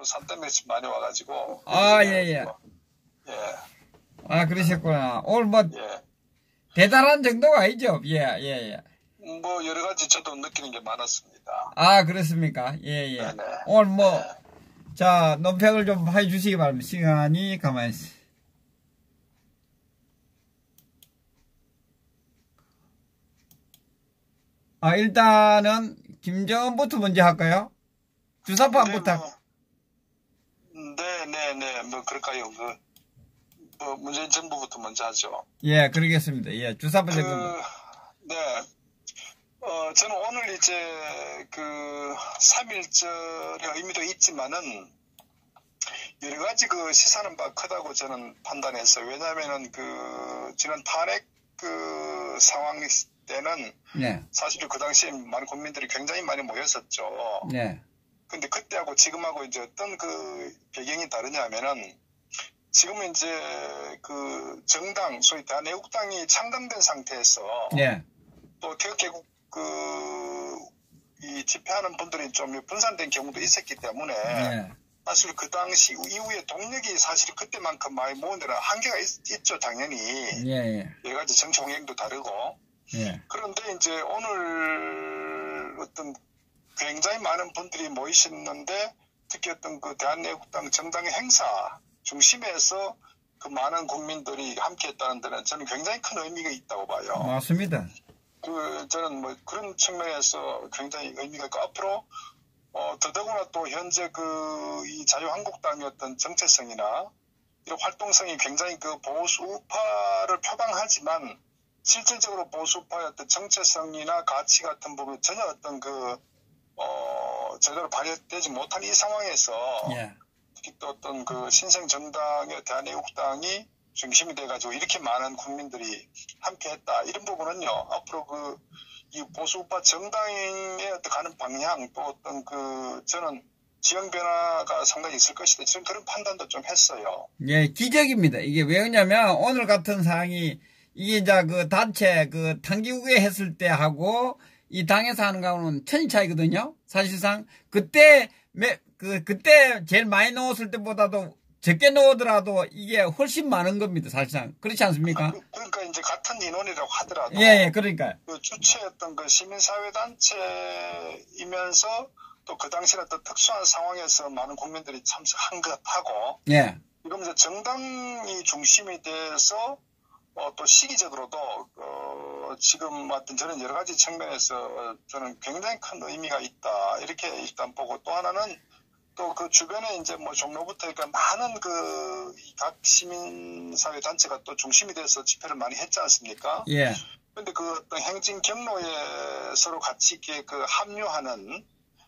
산더미같이 많이 와가지고. 아, 예, 예. 예. 아, 그러셨구나. 오늘 뭐, 예. 대단한 정도가 아니죠? 예, 예, 예. 뭐, 여러 가지 저도 느끼는 게 많았습니다. 아, 그렇습니까? 예, 예. 네네. 오늘 뭐, 네. 자, 논평을 좀 해주시기 바랍니다. 시간이 가만히 있어. 아, 일단은, 김정은부터 먼저 할까요? 주사파부터. 네네네. 뭐, 그럴까요? 문재인 정부부터 먼저 하죠. 예, 그러겠습니다. 예, 주사파 정부. 네. 저는 오늘 이제 3.1절의 의미도 있지만은 여러 가지 시사하는 바 크다고 저는 판단했어요. 왜냐면은 지난 탄핵 상황 때는 네. 사실 그 당시에 많은 국민들이 굉장히 많이 모였었죠. 네. 근데 그때하고 지금하고 이제 어떤 배경이 다르냐면은 지금은 이제 정당, 소위 대한애국당이 창당된 상태에서 네. 또 개혁개국 이 집회하는 분들이 좀 분산된 경우도 있었기 때문에 네. 사실 그 당시 이후에 동력이 사실 그때만큼 많이 모은 데는 한계가 있죠, 당연히. 예. 여러 가지 정치 홍행도 다르고. 예. 그런데 이제 오늘 어떤 굉장히 많은 분들이 모이셨는데 특히 어떤 대한애국당 정당의 행사 중심에서 많은 국민들이 함께 했다는 데는 저는 굉장히 큰 의미가 있다고 봐요. 맞습니다. 저는 뭐 그런 측면에서 굉장히 의미가 있고 앞으로 더더구나 또 현재 이 자유한국당의 어떤 정체성이나 이런 활동성이 굉장히 보수파를 표방하지만 실질적으로 보수파의 어떤 정체성이나 가치 같은 부분 전혀 어떤 제대로 발휘되지 못한 이 상황에서 예. 특히 또 어떤 신생 정당의 대한애국당이 중심이 돼가지고 이렇게 많은 국민들이 함께했다. 이런 부분은요 앞으로 이 보수파 정당에 가는 방향 또 어떤 저는 지형 변화가 상당히 있을 것이다. 저는 그런 판단도 좀 했어요. 예, 기적입니다. 이게 왜냐면 오늘 같은 상황이 이게 이제 단체 당기국에 했을 때 하고 이 당에서 하는 거는 천이 차이거든요. 사실상 그때 제일 많이 넣었을 때보다도 적게 넣으더라도 이게 훨씬 많은 겁니다. 사실상 그렇지 않습니까? 그러니까 이제 같은 인원이라고 하더라도 예, 그러니까 주체였던 시민사회 단체이면서 또 그 당시에 또 특수한 상황에서 많은 국민들이 참석한 것하고 예. 지금 이제 정당이 중심이 돼서 또 시기적으로도 지금 어떤 저는 여러 가지 측면에서 저는 굉장히 큰 의미가 있다 이렇게 일단 보고 또 하나는 또 주변에 이제 뭐 종로부터 그러니까 많은 각 시민사회 단체가 또 중심이 돼서 집회를 많이 했지 않습니까? 예. 근데 어떤 행진 경로에 서로 같이 이렇게 합류하는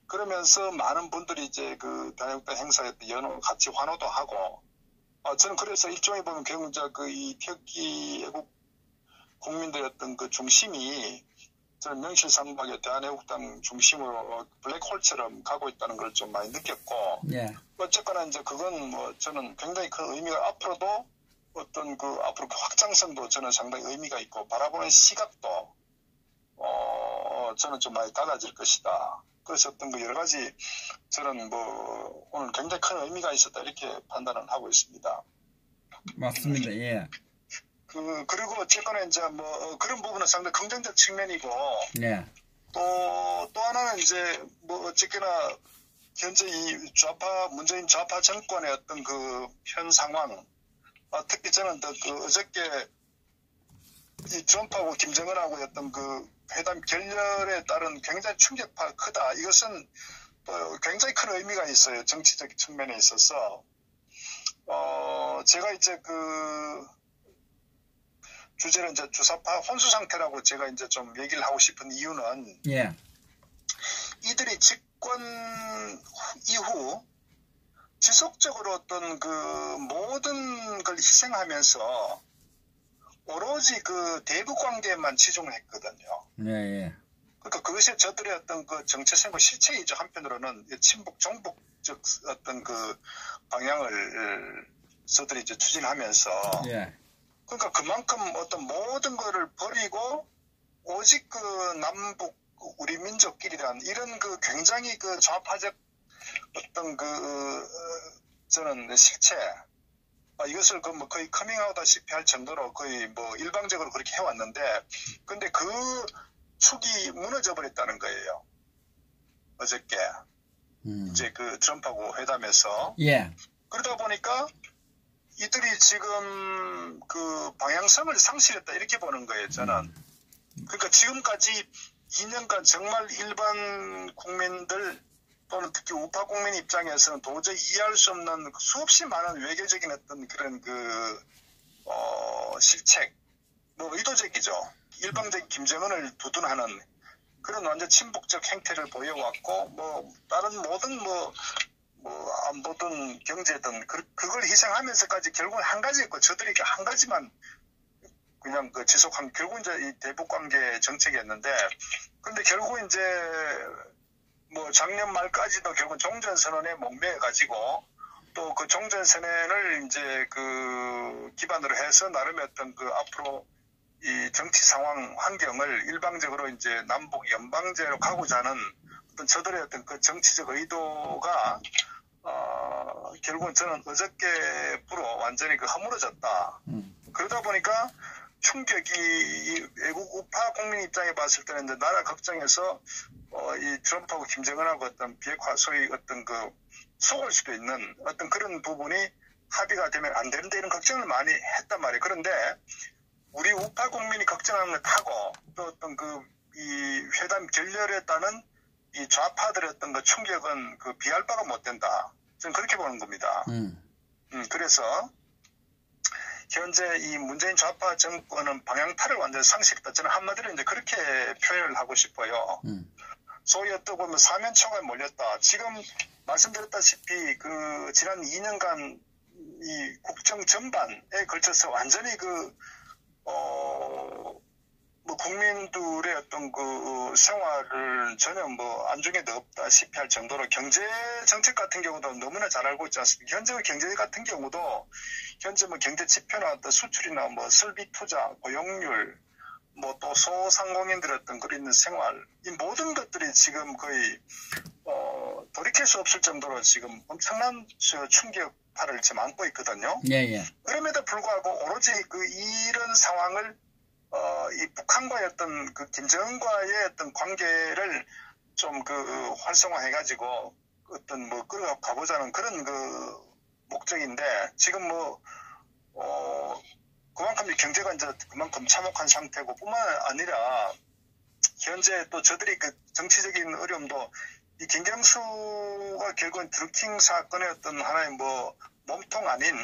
그러면서 많은 분들이 이제 대한애국당 행사에 연호 같이 환호도 하고 저는 그래서 일종의 보면 결국 이제 이 태극기 애국 국민들의 어떤 중심이 저는 명실상부하게 대한애국당 중심으로 블랙홀처럼 가고 있다는 걸 좀 많이 느꼈고 예. 어쨌거나 이제 그건 뭐 저는 굉장히 큰 의미가 앞으로도 어떤 앞으로 확장성도 저는 상당히 의미가 있고 바라보는 시각도 저는 좀 많이 달라질 것이다. 그래서 어떤 여러 가지 저는 뭐 오늘 굉장히 큰 의미가 있었다 이렇게 판단을 하고 있습니다. 맞습니다. 예. 그리고 어쨌거나 이제 뭐 그런 부분은 상당히 긍정적 측면이고 예. 또 하나는 이제 뭐 어쨌거나 현재 이 문재인 좌파 정권의 어떤 현 상황 특히 저는 어저께 이 트럼프하고 김정은하고 어떤 회담 결렬에 따른 굉장히 충격파가 크다. 이것은 굉장히 큰 의미가 있어요. 정치적 측면에 있어서. 제가 이제 주제는 이제 주사파 혼수 상태라고 제가 이제 좀 얘기를 하고 싶은 이유는 예. 이들이 집권 이후 지속적으로 어떤 모든 걸 희생하면서 오로지 대북 관계에만 치중을 했거든요. 예, 예. 그러니까 그것이 저들의 어떤 정체성과 실체이죠. 한편으로는 친북, 종북적 어떤 방향을 저들이 이제 추진하면서. 예. 그러니까 그만큼 어떤 모든 거를 버리고 오직 남북 우리 민족끼리란 이런 굉장히 좌파적 어떤 저는 실체, 이것을 뭐 거의 커밍아웃 하시피 할 정도로 거의 뭐 일방적으로 그렇게 해왔는데, 근데 그 축이 무너져 버렸다는 거예요. 어저께. 이제 그 트럼프하고 회담에서. 예. 그러다 보니까 이들이 지금 그 방향성을 상실했다 이렇게 보는 거예요, 저는. 그러니까 지금까지 2년간 정말 일반 국민들 또는 특히 우파 국민 입장에서는 도저히 이해할 수 없는 수없이 많은 외교적인 어떤 그런 실책, 뭐 의도적이죠. 일방적인 김정은을 두둔하는 그런 완전 친북적 행태를 보여왔고, 뭐 다른 모든 안보든 경제든 그걸 희생하면서까지 결국은 한 가지였고, 저들이 한 가지만 그냥 지속한, 결국 이제 이 대북 관계 정책이었는데, 근데 결국 이제 뭐 작년 말까지도 결국 종전선언에 목매여가지고, 또 그 종전선언을 이제 기반으로 해서 나름의 어떤 앞으로 이 정치 상황 환경을 일방적으로 이제 남북 연방제로 가고자 하는 어떤 저들의 어떤 그 정치적 의도가 결국은 저는 어저께부로 완전히 허물어졌다. 그러다 보니까 충격이 외국 우파 국민 입장에 봤을 때는 이제 나라 걱정에서 이 트럼프하고 김정은하고 어떤 비핵화 소위 어떤 속을 수도 있는 어떤 그런 부분이 합의가 되면 안 되는데 이런 걱정을 많이 했단 말이에요. 그런데 우리 우파 국민이 걱정하는 것하고 또 어떤 이 회담 결렬에 따른 이 좌파들의 어떤 충격은 비할 바가 못 된다. 저는 그렇게 보는 겁니다. 그래서 현재 이 문재인 좌파 정권은 방향타를 완전히 상실했다. 저는 한마디로 이제 그렇게 표현을 하고 싶어요. 소위 어떤 보면 사면초가 몰렸다. 지금 말씀드렸다시피 지난 2년간 이 국정 전반에 걸쳐서 완전히 뭐 국민들의 어떤 생활을 전혀 뭐 안중에도 없다시피 할 정도로 경제 정책 같은 경우도 너무나 잘 알고 있지 않습니까? 현재 경제 같은 경우도 현재 뭐 경제 지표나 어떤 수출이나 뭐 설비 투자, 고용률, 뭐 또 소상공인들의 어떤 그런 생활, 이 모든 것들이 지금 거의 돌이킬 수 없을 정도로 지금 엄청난 충격파를 지금 안고 있거든요. 예. 그럼에도 불구하고 오로지 이런 상황을 이 북한과의 어떤 김정은과의 어떤 관계를 좀 활성화해가지고 어떤 뭐 끌어가보자는 그런 목적인데 지금 그만큼 경제가 이제 그만큼 참혹한 상태고 뿐만 아니라 현재 또 저들이 정치적인 어려움도 이 김경수가 결국은 드루킹 사건의 어떤 하나의 몸통 아닌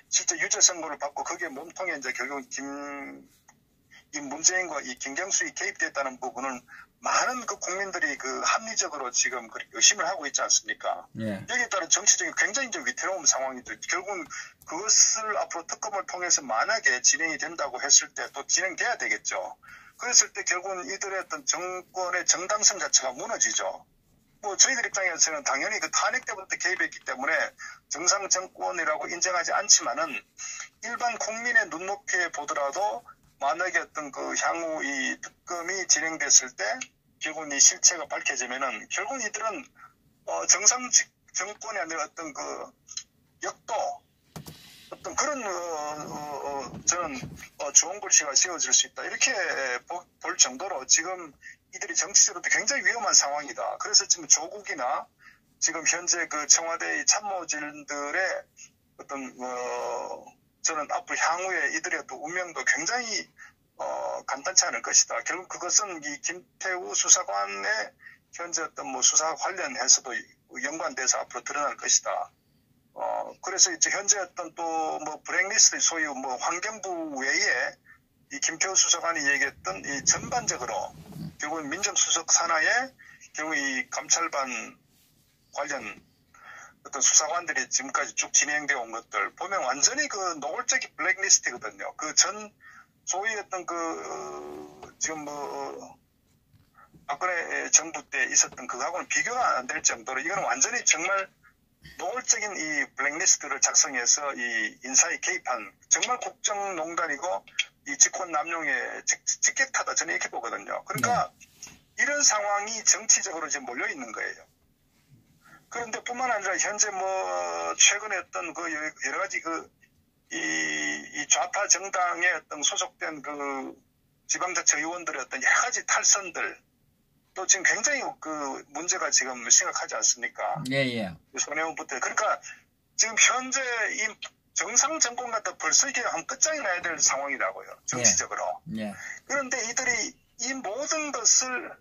실제 유죄 선고를 받고 거기에 몸통에 이제 결국은 이 문재인과 이 김경수이 개입됐다는 부분은 많은 국민들이 합리적으로 지금 의심을 하고 있지 않습니까? 예. 여기에 따른 정치적인 굉장히 이제 위태로운 상황이죠. 결국은 그것을 앞으로 특검을 통해서 만약에 진행이 된다고 했을 때 또 진행돼야 되겠죠. 그랬을 때 결국은 이들의 어떤 정권의 정당성 자체가 무너지죠. 뭐 저희들 입장에서는 당연히 탄핵 때부터 개입했기 때문에 정상 정권이라고 인정하지 않지만은 일반 국민의 눈높이에 보더라도 만약에 어떤 향후 이 특검이 진행됐을 때 결국 이 실체가 밝혀지면은 결국 이들은 정상 정권이 아니라 어떤 역도 어떤 그런 저는 좋은 글씨가 세워질 수 있다 이렇게 볼 정도로 지금 이들이 정치적으로도 굉장히 위험한 상황이다. 그래서 지금 조국이나 지금 현재 청와대 참모진들의 어떤 저는 앞으로 향후에 이들의 또 운명도 굉장히 간단치 않을 것이다. 결국 그것은 이 김태우 수사관의 현재 어떤 수사 관련해서도 연관돼서 앞으로 드러날 것이다. 그래서 이제 현재 어떤 또 블랙리스트 소위 환경부 외에 이 김태우 수사관이 얘기했던 이 전반적으로 결국 민정수석 산하에 결국 이 감찰반 관련 어떤 수사관들이 지금까지 쭉 진행되어 온 것들 보면 완전히 노골적인 블랙리스트거든요. 소위 어떤 지금 박근혜 정부 때 있었던 그거하고는 비교가 안 될 정도로 이거는 완전히 정말 노골적인 이 블랙리스트를 작성해서 이 인사에 개입한 정말 국정농단이고 이 직권 남용의 직격타다 저는 이렇게 보거든요. 그러니까 이런 상황이 정치적으로 지금 몰려 있는 거예요. 그런데 뿐만 아니라 현재 뭐 최근에 어떤 그 여러 가지 이 좌파 정당에 어떤 소속된 그 지방자치 의원들의 어떤 여러 가지 탈선들 또 지금 굉장히 그 문제가 지금 심각하지 않습니까? 예, 예. 손혜원부터. 그러니까 지금 현재 이 정상 정권 같아 벌써 이게 한 끝장이 나야 될 상황이라고요. 정치적으로. 예. 그런데 이들이 이 모든 것을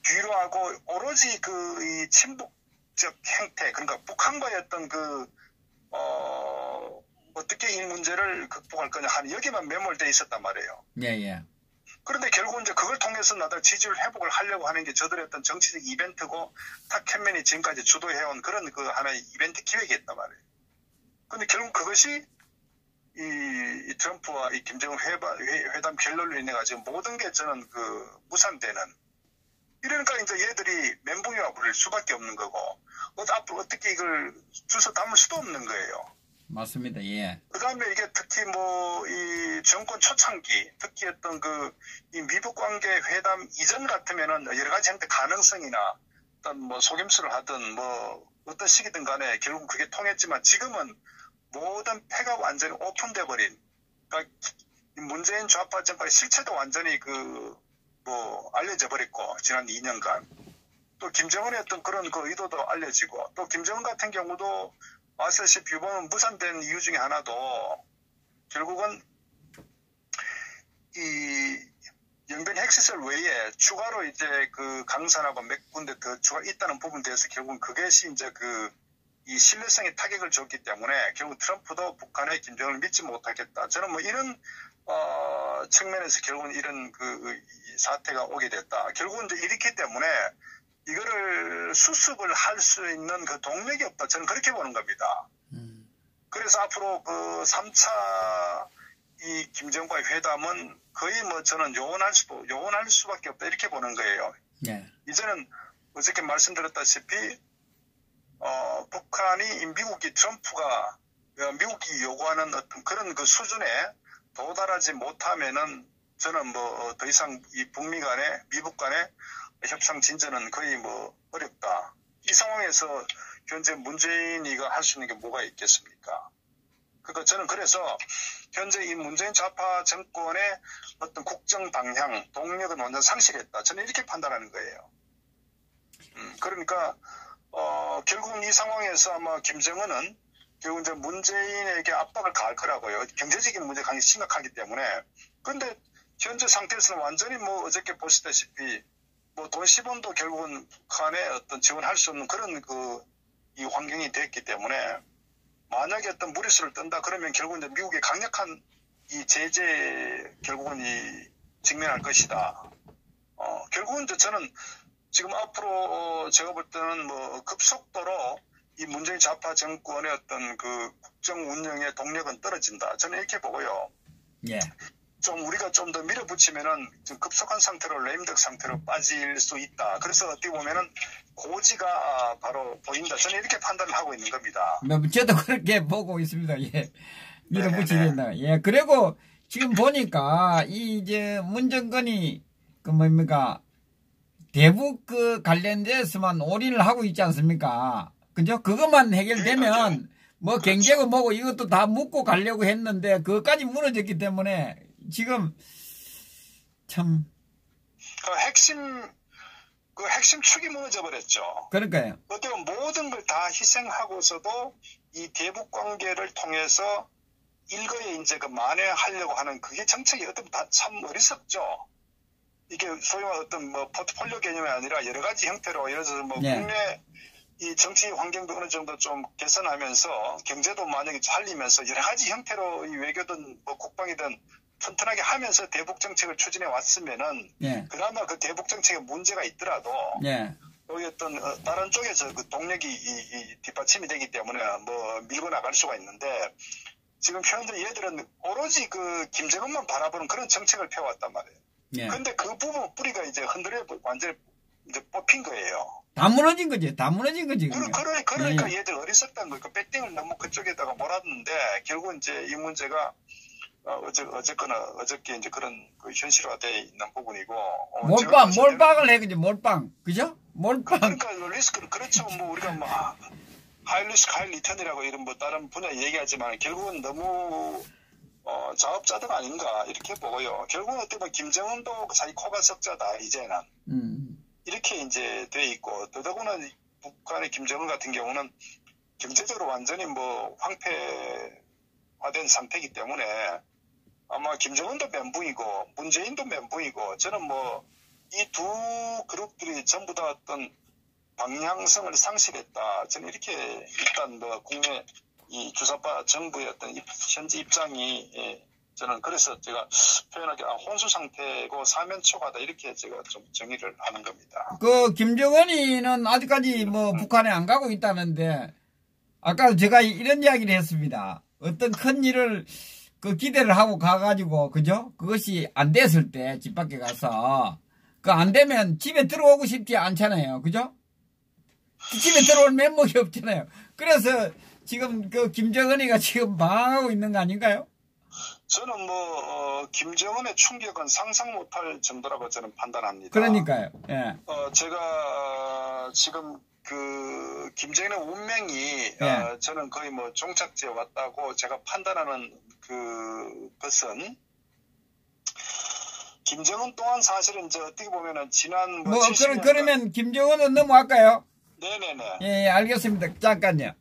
뒤로하고 오로지 이 친북적 행태, 그러니까 북한과의 어떤 어떻게 이 문제를 극복할 거냐 하는 여기만 매몰되어 있었단 말이에요. 예, 예. 그런데 결국 이제 그걸 통해서 나도 지지율 회복을 하려고 하는 게 저들의 어떤 정치적 이벤트고 탁현면이 지금까지 주도해온 그런 하나의 이벤트 기획이었단 말이에요. 근데 결국 그것이 이 트럼프와 이 김정은 회담 결렬로 인해 가지고 모든 게 저는 무산되는 이러니까 이제 얘들이 멘붕이와 부릴 수밖에 없는 거고 앞으로 어떻게 이걸 주워 담을 수도 없는 거예요. 맞습니다. 예. 그 다음에 이게 특히 이 정권 초창기, 특히 어떤 이 미북 관계 회담 이전 같으면은 여러 가지 형태 가능성이나 어떤 뭐 속임수를 하든 뭐 어떤 시기든 간에 결국 그게 통했지만 지금은 모든 패가 완전히 오픈돼 버린, 그러니까 문재인 좌파 정권의 실체도 완전히 알려져 버렸고, 지난 2년간. 또 김정은의 어떤 그런 의도도 알려지고, 또 김정은 같은 경우도 아시다시피 이번 무산된 이유 중에 하나도 결국은 이 영변 핵시설 외에 추가로 이제 강산하고 몇 군데 더 추가 있다는 부분에 대해서 결국은 그것이 이제 이 신뢰성에 타격을 줬기 때문에 결국 트럼프도 북한의 김정은을 믿지 못하겠다. 저는 뭐 이런 측면에서 결국은 이런 사태가 오게 됐다. 결국은 이제 이렇기 때문에 이거를 수습을 할 수 있는 동력이 없다. 저는 그렇게 보는 겁니다. 그래서 앞으로 3차 이 김정은과의 회담은 거의 뭐 저는 요원할 수밖에 없다. 이렇게 보는 거예요. 네. 이제는 어저께 말씀드렸다시피 북한이 미국이 요구하는 어떤 그런 수준에 도달하지 못하면은 저는 뭐 더 이상 이 북미 간에 미북 간에 협상 진전은 거의 어렵다. 이 상황에서 현재 문재인이가 할 수 있는 게 뭐가 있겠습니까? 그러니까 저는 그래서 현재 이 문재인 좌파 정권의 어떤 국정 방향, 동력은 완전 상실했다. 저는 이렇게 판단하는 거예요. 그러니까 결국은 이 상황에서 아마 김정은은 결국 이제 문재인에게 압박을 가할 거라고요. 경제적인 문제가 굉장히 심각하기 때문에. 그런데 현재 상태에서는 완전히 어저께 보시다시피 돈 10원도 결국은 북한에 어떤 지원할 수 없는 그런 이 환경이 됐기 때문에 만약에 어떤 무리수를 뜬다 그러면 결국은 이제 미국의 강력한 이 제재 결국은 직면할 것이다. 결국은 이제 저는 지금 앞으로 제가 볼 때는 급속도로 이 문재인 좌파 정권의 어떤 국정 운영의 동력은 떨어진다. 저는 이렇게 보고요. 예. 우리가 좀 더 밀어붙이면은 좀 급속한 상태로 레임덕 상태로 빠질 수 있다. 그래서 어떻게 보면은 고지가 바로 보인다. 저는 이렇게 판단을 하고 있는 겁니다. 저도 그렇게 보고 있습니다. 예. 밀어붙여야 된다. 예. 그리고 지금 보니까 이제 문정권이 대북 관련돼서만 올인을 하고 있지 않습니까? 그죠? 그것만 해결되면 그렇죠. 경제고 뭐고 이것도 다 묻고 가려고 했는데 그것까지 무너졌기 때문에 지금 참 핵심 축이 무너져 버렸죠. 그러니까요. 어떻게 모든 걸 다 희생하고서도 이 대북 관계를 통해서 일거에 이제 만회하려고 하는 그게 정책이 어떤 참 어리석죠. 이게 소위 말하는 어떤 포트폴리오 개념이 아니라 여러 가지 형태로 예를 들어서 국내 이 정치 환경도 어느 정도 좀 개선하면서 경제도 만약에 살리면서 여러 가지 형태로 이 외교든 국방이든 튼튼하게 하면서 대북 정책을 추진해 왔으면은 그나마 대북 정책에 문제가 있더라도 여기 어떤 다른 쪽에서 동력이 뒷받침이 되기 때문에 밀고 나갈 수가 있는데 지금 현재 얘들은 오로지 김정은만 바라보는 그런 정책을 펴왔단 말이에요. 그런데 그 부분 뿌리가 이제 흔들려 완전히 이제 뽑힌 거예요. 다 무너진 거지. 그러니까 얘들 어리석다는 거니까 백딩을 너무 그쪽에다가 몰았는데 결국 이제 이 문제가 어저께 이제 그런 그 현실화되어 있는 부분이고. 몰빵을 해, 그죠? 몰빵. 그죠? 몰빵. 그러니까 리스크, 그렇죠. 뭐 우리가 뭐, 하이 리스크, 하이 리턴이라고 이런 뭐 다른 분야 얘기하지만 결국은 너무, 자업자득 아닌가, 이렇게 보고요. 결국은 어떻게 보면 김정은도 자기 코가 석자다, 이제는. 이렇게 이제 돼 있고, 더더구나 북한의 김정은 같은 경우는 경제적으로 완전히 뭐 황폐화된 상태이기 때문에 아마 김정은도 멘붕이고 문재인도 멘붕이고 저는 뭐 이 두 그룹들이 전부 다 어떤 방향성을 상실했다. 저는 이렇게 일단 뭐 국내 이 주사파 정부의 어떤 현재 입장이 저는 그래서 제가 표현하기 혼수 상태고 사면초가다 이렇게 제가 좀 정의를 하는 겁니다. 그 김정은이는 아직까지 뭐 북한에 안 가고 있다는데 아까 제가 이런 이야기를 했습니다. 어떤 큰 일을 그 기대를 하고 가가지고 그죠? 그것이 안 됐을 때 집 밖에 가서 그 안 되면 집에 들어오고 싶지 않잖아요. 그죠? 집에 들어올 면목이 없잖아요. 그래서 지금 그 김정은이가 지금 방황하고 있는 거 아닌가요? 저는 뭐 김정은의 충격은 상상 못할 정도라고 저는 판단합니다. 그러니까요. 예. 제가 지금 그 김정은의 운명이 예. 저는 거의 뭐 종착지에 왔다고 제가 판단하는 그것은 김정은 또한 사실은 이제 어떻게 보면은 지난 그러면 김정은은 넘어갈까요? 네네네. 예, 알겠습니다. 잠깐요.